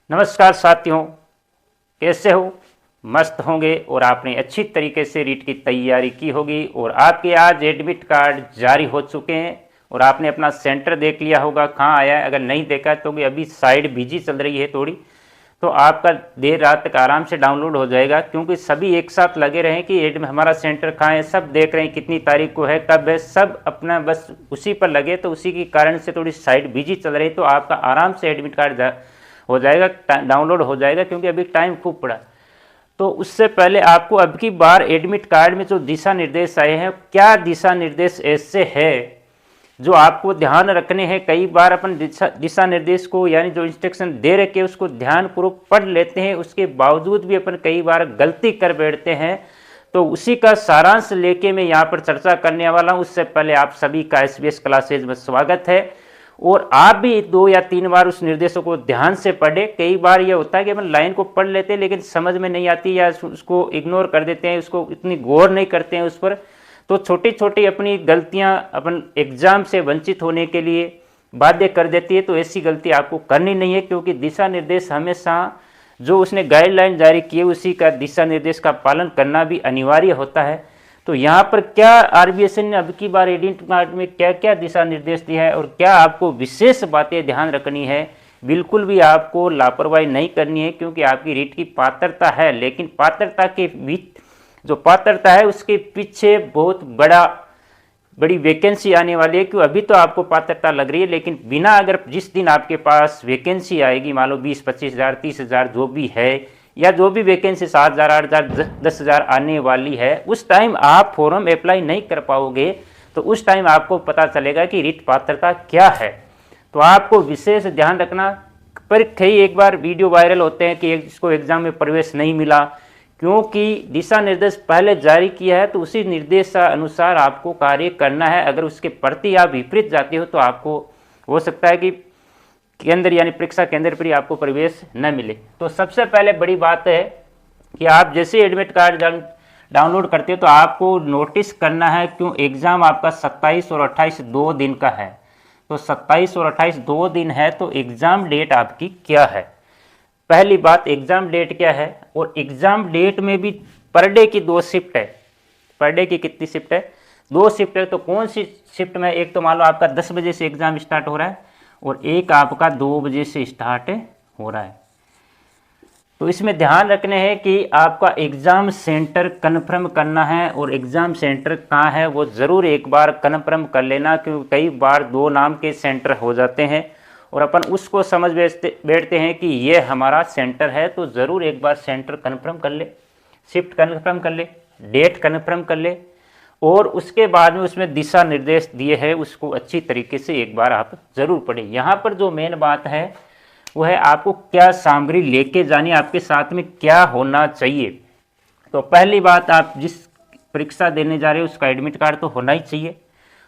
नमस्कार साथियों, कैसे हो? मस्त होंगे और आपने अच्छी तरीके से रीट की तैयारी की होगी और आपके आज एडमिट कार्ड जारी हो चुके हैं और आपने अपना सेंटर देख लिया होगा कहाँ आया है। अगर नहीं देखा तो अभी साइड बिजी चल रही है थोड़ी, तो आपका देर रात तक आराम से डाउनलोड हो जाएगा, क्योंकि सभी एक साथ लगे रहें कि हमारा सेंटर कहाँ है, सब देख रहे हैं कितनी तारीख को है, कब है, सब अपना बस उसी पर लगे। तो उसी के कारण से थोड़ी साइड बिजी चल रही है, तो आपका आराम से एडमिट कार्ड हो जाएगा, डाउनलोड हो जाएगा, क्योंकि अभी टाइम खूब पड़ा। तो उससे पहले आपको अब की बार एडमिट कार्ड में जो दिशा निर्देश आए हैं, क्या दिशा निर्देश ऐसे है जो आपको ध्यान रखने हैं। कई बार अपन दिशा निर्देश को यानी जो इंस्ट्रक्शन दे रखे उसको ध्यानपूर्वक पढ़ लेते हैं, उसके बावजूद भी अपन कई बार गलती कर बैठते हैं। तो उसी का सारांश लेके मैं यहाँ पर चर्चा करने वाला हूँ। उससे पहले आप सभी का SBS क्लासेज में स्वागत है और आप भी 2 या 3 बार उस निर्देशों को ध्यान से पढ़े। कई बार ये होता है कि अपन लाइन को पढ़ लेते हैं लेकिन समझ में नहीं आती या उसको इग्नोर कर देते हैं, उसको इतनी गौर नहीं करते हैं उस पर। तो छोटी छोटी अपनी गलतियां अपन एग्जाम से वंचित होने के लिए बाध्य कर देती है। तो ऐसी गलती आपको करनी नहीं है, क्योंकि दिशा निर्देश हमेशा जो उसने गाइडलाइन जारी की है उसी का दिशा निर्देश का पालन करना भी अनिवार्य होता है। तो यहाँ पर क्या RBSN ने अब की बार एडमिट कार्ड में क्या क्या दिशा निर्देश दिया है और क्या आपको विशेष बातें ध्यान रखनी है। बिल्कुल भी आपको लापरवाही नहीं करनी है, क्योंकि आपकी रीट की पात्रता है, लेकिन पात्रता के बीच जो पात्रता है उसके पीछे बहुत बड़ी वैकेंसी आने वाली है। क्यों अभी तो आपको पात्रता लग रही है, लेकिन बिना अगर जिस दिन आपके पास वैकेंसी आएगी, मान लो 20-25 हज़ार 30 हज़ार जो भी है, या जो भी वैकेंसी 7 हज़ार 8 हज़ार 10 हज़ार आने वाली है, उस टाइम आप फॉर्म अप्लाई नहीं कर पाओगे। तो उस टाइम आपको पता चलेगा कि रीट पात्रता क्या है। तो आपको विशेष ध्यान रखना। पर कई एक बार वीडियो वायरल होते हैं कि इसको एग्जाम में प्रवेश नहीं मिला, क्योंकि दिशा निर्देश पहले जारी किया है तो उसी निर्देश अनुसार आपको कार्य करना है। अगर उसके प्रति आप विपरीत जाते हो तो आपको हो सकता है कि केंद्र यानी परीक्षा केंद्र पर ही आपको प्रवेश न मिले। तो सबसे पहले बड़ी बात है कि आप जैसे एडमिट कार्ड डाउनलोड करते हो तो आपको नोटिस करना है, क्यों एग्ज़ाम आपका 27 और 28 2 दिन का है। तो 27 और 28 2 दिन है, तो एग्ज़ाम डेट आपकी क्या है। पहली बात, एग्ज़ाम डेट क्या है। और एग्ज़ाम डेट में भी पर डे की 2 शिफ्ट है। पर डे की कितनी शिफ्ट है? 2 शिफ्ट है। तो कौन सी शिफ्ट में? एक तो मान लो आपका 10 बजे से एग्ज़ाम स्टार्ट हो रहा है और एक आपका 2 बजे से स्टार्ट हो रहा है। तो इसमें ध्यान रखने हैं कि आपका एग्ज़ाम सेंटर कन्फर्म करना है, और एग्ज़ाम सेंटर कहाँ है वो ज़रूर एक बार कन्फर्म कर लेना, क्योंकि कई बार 2 नाम के सेंटर हो जाते हैं और अपन उसको समझ बैठते हैं कि ये हमारा सेंटर है। तो ज़रूर एक बार सेंटर कन्फर्म कर ले, शिफ्ट कन्फर्म कर ले, डेट कन्फर्म कर ले, और उसके बाद में उसमें दिशा निर्देश दिए हैं उसको अच्छी तरीके से एक बार आप ज़रूर पढ़ें। यहाँ पर जो मेन बात है वो है आपको क्या सामग्री लेके जानी, आपके साथ में क्या होना चाहिए। तो पहली बात, आप जिस परीक्षा देने जा रहे हो उसका एडमिट कार्ड तो होना ही चाहिए।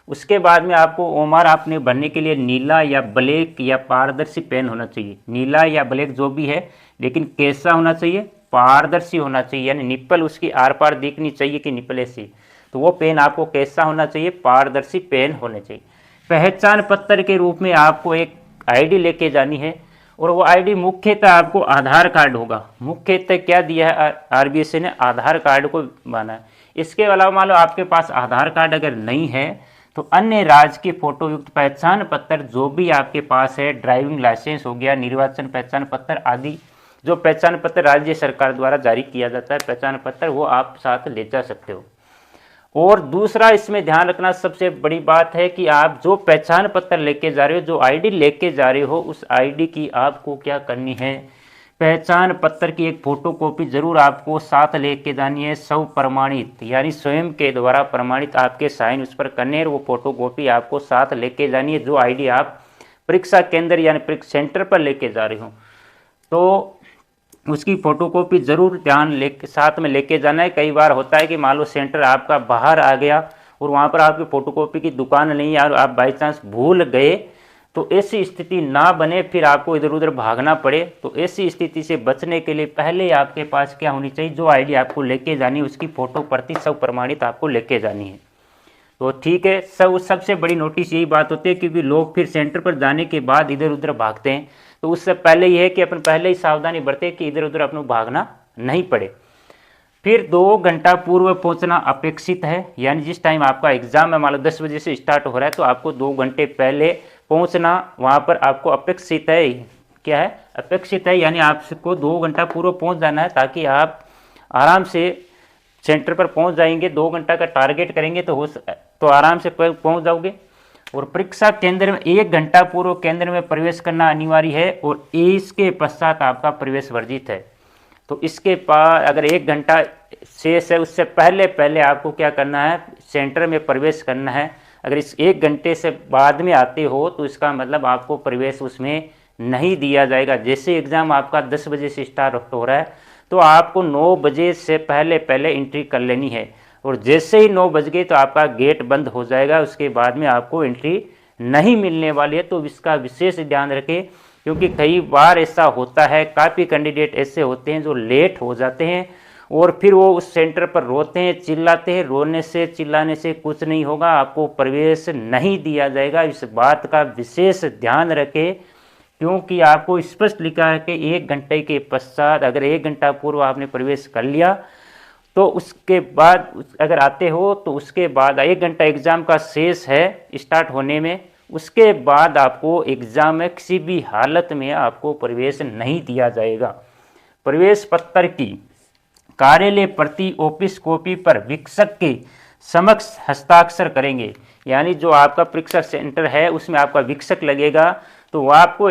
उसके बाद में आपको ओमआर आपने भरने के लिए नीला या ब्लैक या पारदर्शी पेन होना चाहिए। नीला या ब्लैक जो भी है, लेकिन कैसा होना चाहिए? पारदर्शी होना चाहिए, यानी निप्पल उसकी आर पार दिखनी चाहिए कि निप्पल ऐसी। तो वो पेन आपको कैसा होना चाहिए? पारदर्शी पेन होने चाहिए। पहचान पत्र के रूप में आपको एक ID लेके जानी है, और वो ID मुख्यतः आपको आधार कार्ड होगा। मुख्यतः क्या दिया है RBSN ने? आधार कार्ड को माना है। इसके अलावा मान लो आपके पास आधार कार्ड अगर नहीं है तो अन्य राज्य के फोटो युक्त पहचान पत्र जो भी आपके पास है, ड्राइविंग लाइसेंस हो गया, निर्वाचन पहचान पत्र आदि जो पहचान पत्र राज्य सरकार द्वारा जारी किया जाता है पहचान पत्र, वो आप साथ ले जा सकते हो। और दूसरा इसमें ध्यान रखना सबसे बड़ी बात है कि आप जो पहचान पत्र लेके जा रहे हो, जो ID लेके जा रहे हो, उस ID की आपको क्या करनी है? पहचान पत्र की एक फोटोकॉपी जरूर आपको साथ लेके जानी है, स्व प्रमाणित, यानी स्वयं के द्वारा प्रमाणित, आपके साइन उस पर करने हैं, वो फोटोकॉपी आपको साथ लेके जानी है जो ID आप परीक्षा केंद्र यानी परीक्षा सेंटर पर लेके जा रहे हो। तो उसकी फोटोकॉपी जरूर साथ में लेके जाना है। कई बार होता है कि मान लो सेंटर आपका बाहर आ गया और वहाँ पर आपकी फोटोकॉपी की दुकान नहीं है और आप बाई चांस भूल गए, तो ऐसी स्थिति ना बने, फिर आपको इधर उधर भागना पड़े। तो ऐसी स्थिति से बचने के लिए पहले आपके पास क्या होनी चाहिए? जो ID आपको लेके जानी है उसकी फोटो प्रति सब प्रमाणित आपको लेके जानी है। तो ठीक है, सबसे बड़ी नोटिस यही बात होती है, क्योंकि लोग फिर सेंटर पर जाने के बाद इधर उधर भागते हैं। तो उससे पहले ये है कि अपन पहले ही सावधानी बरते कि इधर उधर अपनों भागना नहीं पड़े। फिर 2 घंटा पूर्व पहुंचना अपेक्षित है, यानी जिस टाइम आपका एग्जाम है, मान लो 10 बजे से स्टार्ट हो रहा है तो आपको 2 घंटे पहले पहुंचना वहां पर आपको अपेक्षित है। क्या है? अपेक्षित है, यानी आपको 2 घंटा पूर्व पहुंच जाना है ताकि आप आराम से सेंटर पर पहुंच जाएंगे। 2 घंटा का टारगेट करेंगे तो आराम से पहुंच जाओगे। और परीक्षा केंद्र में 1 घंटा पूर्व केंद्र में प्रवेश करना अनिवार्य है और इसके पश्चात आपका प्रवेश वर्जित है। तो इसके बाद अगर 1 घंटा शेष है उससे पहले पहले आपको क्या करना है, सेंटर में प्रवेश करना है। अगर इस 1 घंटे से बाद में आते हो तो इसका मतलब आपको प्रवेश उसमें नहीं दिया जाएगा। जैसे एग्ज़ाम आपका 10 बजे से स्टार्ट हो रहा है तो आपको 9 बजे से पहले पहले एंट्री कर लेनी है, और जैसे ही 9 बज गए तो आपका गेट बंद हो जाएगा, उसके बाद में आपको एंट्री नहीं मिलने वाली है। तो इसका विशेष ध्यान रखें, क्योंकि कई बार ऐसा होता है, काफ़ी कैंडिडेट ऐसे होते हैं जो लेट हो जाते हैं और फिर वो उस सेंटर पर रोते हैं, चिल्लाते हैं। रोने से चिल्लाने से कुछ नहीं होगा, आपको प्रवेश नहीं दिया जाएगा। इस बात का विशेष ध्यान रखें, क्योंकि आपको स्पष्ट लिखा है कि 1 घंटे के पश्चात, अगर 1 घंटा पूर्व आपने प्रवेश कर लिया तो उसके बाद अगर आते हो तो उसके बाद 1 घंटा एग्ज़ाम का शेष है स्टार्ट होने में, उसके बाद आपको एग्ज़ाम में किसी भी हालत में आपको प्रवेश नहीं दिया जाएगा। प्रवेश पत्र की कार्यालय प्रति ऑफिस कॉपी पर वीक्षक के समक्ष हस्ताक्षर करेंगे, यानी जो आपका परीक्षा सेंटर है उसमें आपका वीक्षक लगेगा। तो वो आपको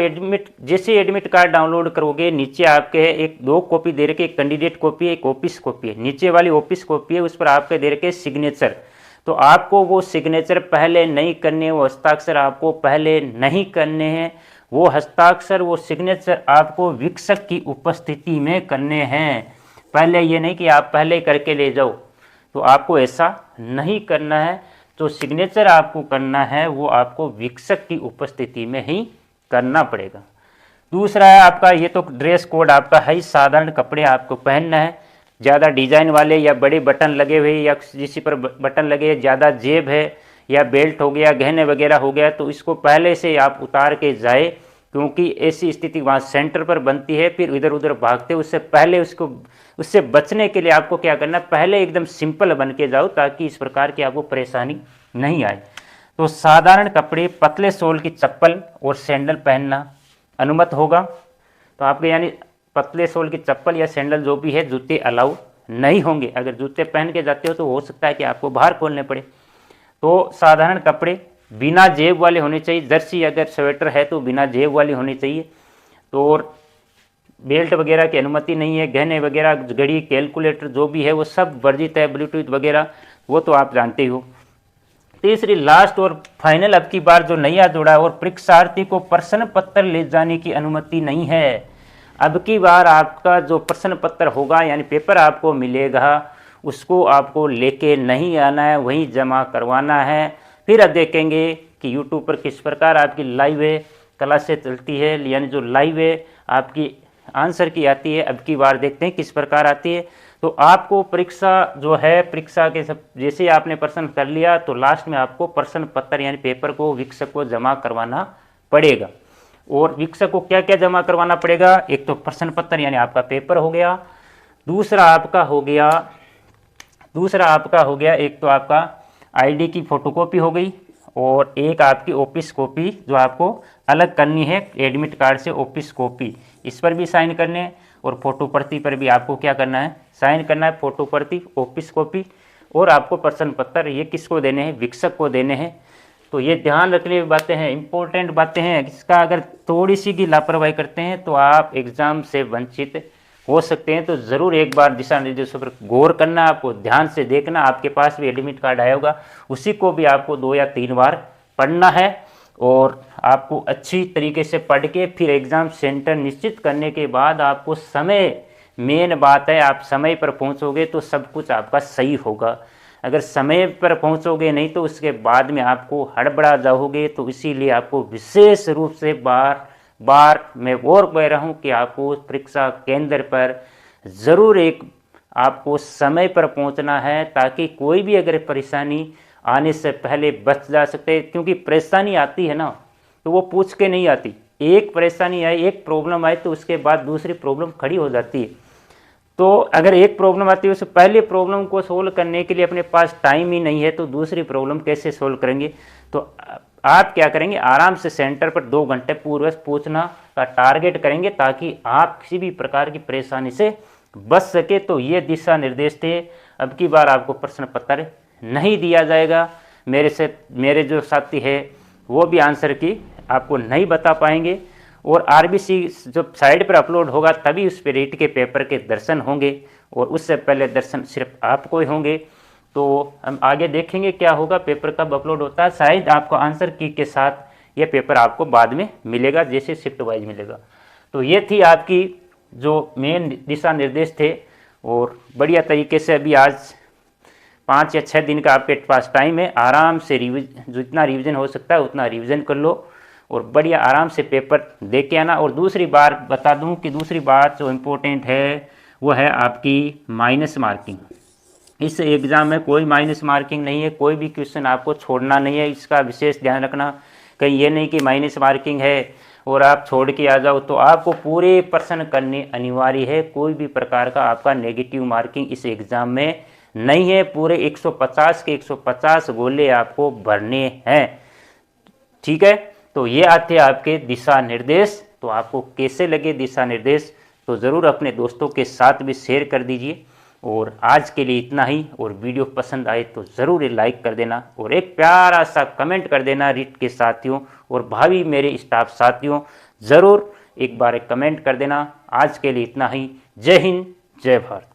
जैसे एडमिट कार्ड डाउनलोड करोगे, नीचे आपके 2 कॉपी दे रखे, एक कैंडिडेट कॉपी है, एक ऑफिस कॉपी है। नीचे वाली ऑफिस कॉपी है, उस पर आपके दे रखे सिग्नेचर। तो आपको वो सिग्नेचर पहले नहीं करने, वो हस्ताक्षर आपको पहले नहीं करने हैं। वो हस्ताक्षर, वो सिग्नेचर आपको वीक्षक की उपस्थिति में करने हैं। पहले ये नहीं कि आप पहले करके ले जाओ, तो आपको ऐसा नहीं करना है। तो सिग्नेचर आपको करना है वो आपको वीक्षक की उपस्थिति में ही करना पड़ेगा। दूसरा है आपका, ये तो ड्रेस कोड आपका है ही, साधारण कपड़े आपको पहनना है। ज़्यादा डिजाइन वाले या बड़े बटन लगे हुए या जिस पर बटन लगे, ज़्यादा जेब है या बेल्ट हो गया, गहने वगैरह हो गया, तो इसको पहले से आप उतार के जाए, क्योंकि ऐसी स्थिति वहाँ सेंटर पर बनती है। फिर इधर उधर भागते उससे पहले उससे बचने के लिए आपको क्या करना, पहले एकदम सिंपल बन के जाओ ताकि इस प्रकार की आपको परेशानी नहीं आए। तो साधारण कपड़े, पतले सोल की चप्पल और सैंडल पहनना अनुमत होगा। तो आपके यानी पतले सोल की चप्पल या सैंडल जो भी है, जूते अलाउ नहीं होंगे। अगर जूते पहन के जाते हो तो हो सकता है कि आपको बाहर खोलने पड़े। तो साधारण कपड़े बिना जेब वाले होने चाहिए। जर्सी अगर स्वेटर है तो बिना जेब वाली होनी चाहिए। तो और बेल्ट वगैरह की अनुमति नहीं है। गहने वगैरह, घड़ी, कैलकुलेटर जो भी है वो सब वर्जित है। ब्लूटूथ वगैरह वो तो आप जानते हो। तीसरी लास्ट और फाइनल, अब की बार जो नया जोड़ा है, और परीक्षार्थी को प्रश्न पत्र ले जाने की अनुमति नहीं है। अब की बार आपका जो प्रश्न पत्र होगा यानी पेपर आपको मिलेगा, उसको आपको लेके नहीं आना है, वहीं जमा करवाना है। फिर अब देखेंगे कि यूट्यूब पर किस प्रकार आपकी लाइव क्लासें चलती है, यानी जो लाइव आपकी आंसर की आती है। अब की बार देखते हैं किस प्रकार आती है। तो आपको परीक्षा जो है, परीक्षा के सब जैसे आपने प्रश्न कर लिया तो लास्ट में आपको प्रश्न पत्र यानी पेपर को वीक्षक को जमा करवाना पड़ेगा। और वीक्षक को क्या क्या जमा करवाना पड़ेगा, एक तो प्रश्न पत्र यानी आपका पेपर हो गया, दूसरा आपका हो गया एक तो आपका आईडी की फोटोकॉपी हो गई, और एक आपकी ऑफिस कॉपी जो आपको अलग करनी है एडमिट कार्ड से, ऑफिस कॉपी, इस पर भी साइन करने, और फोटो प्रति पर भी आपको क्या करना है, साइन करना है। फोटो प्रति, ऑफिस कॉपी और आपको प्रश्न पत्र, ये किसको देने हैं, वीक्षक को देने हैं। तो ये ध्यान रखने की बातें हैं, इंपॉर्टेंट बातें हैं। इसका अगर थोड़ी सी भी लापरवाही करते हैं तो आप एग्ज़ाम से वंचित हो सकते हैं। तो ज़रूर एक बार दिशा निर्देशों पर गौर करना, आपको ध्यान से देखना। आपके पास भी एडमिट कार्ड आया होगा, उसी को भी आपको 2 या 3 बार पढ़ना है, और आपको अच्छी तरीके से पढ़ के फिर एग्ज़ाम सेंटर निश्चित करने के बाद आपको समय, मेन बात है, आप समय पर पहुंचोगे तो सब कुछ आपका सही होगा। अगर समय पर पहुंचोगे नहीं तो उसके बाद में आपको हड़बड़ा जाओगे। तो इसीलिए आपको विशेष रूप से बार मैं और कह रहा हूँ कि आपको परीक्षा केंद्र पर ज़रूर आपको समय पर पहुँचना है, ताकि कोई भी अगर परेशानी आने से पहले बच जा सकते। क्योंकि परेशानी आती है ना तो वो पूछ के नहीं आती, एक परेशानी आई, एक प्रॉब्लम आई तो उसके बाद दूसरी प्रॉब्लम खड़ी हो जाती है। तो अगर एक प्रॉब्लम आती है उससे पहले प्रॉब्लम को सोल्व करने के लिए अपने पास टाइम ही नहीं है तो दूसरी प्रॉब्लम कैसे सोल्व करेंगे। तो आप क्या करेंगे, आराम से सेंटर पर 2 घंटे पूर्व पूछना का टारगेट करेंगे ताकि आप किसी भी प्रकार की परेशानी से बच सके। तो ये दिशा निर्देश थे। अब की बार आपको प्रश्न पत्र नहीं दिया जाएगा। मेरे जो साथी है वो भी आंसर की आपको नहीं बता पाएंगे, और आरबीसी जब साइट पर अपलोड होगा तभी उस पर रीट के पेपर के दर्शन होंगे, और उससे पहले दर्शन सिर्फ आपको ही होंगे। तो हम आगे देखेंगे क्या होगा, पेपर कब अपलोड होता है। शायद आपको आंसर की के साथ ये पेपर आपको बाद में मिलेगा, जैसे शिफ्ट वाइज मिलेगा। तो ये थी आपकी जो मेन दिशा निर्देश थे, और बढ़िया तरीके से अभी आज 5 या 6 दिन का आपके पास टाइम है। आराम से जितना रिवीजन हो सकता है उतना रिवीजन कर लो, और बढ़िया आराम से पेपर दे के आना। और दूसरी बार बता दूं कि दूसरी बात जो इम्पोर्टेंट है वो है आपकी माइनस मार्किंग। इस एग्ज़ाम में कोई माइनस मार्किंग नहीं है, कोई भी क्वेश्चन आपको छोड़ना नहीं है, इसका विशेष ध्यान रखना। कहीं ये नहीं कि माइनस मार्किंग है और आप छोड़ के आ जाओ, तो आपको पूरे प्रश्न करने अनिवार्य है। कोई भी प्रकार का आपका नेगेटिव मार्किंग इस एग्ज़ाम में नहीं है। पूरे 150 के 150 गोले आपको भरने हैं, ठीक है। तो ये आते आपके दिशा निर्देश। तो आपको कैसे लगे दिशा निर्देश, तो ज़रूर अपने दोस्तों के साथ भी शेयर कर दीजिए। और आज के लिए इतना ही, और वीडियो पसंद आए तो ज़रूर लाइक कर देना, और एक प्यारा सा कमेंट कर देना रीट के साथियों और भावी मेरे स्टाफ साथियों, ज़रूर एक बार एक कमेंट कर देना। आज के लिए इतना ही। जय हिंद, जय भारत।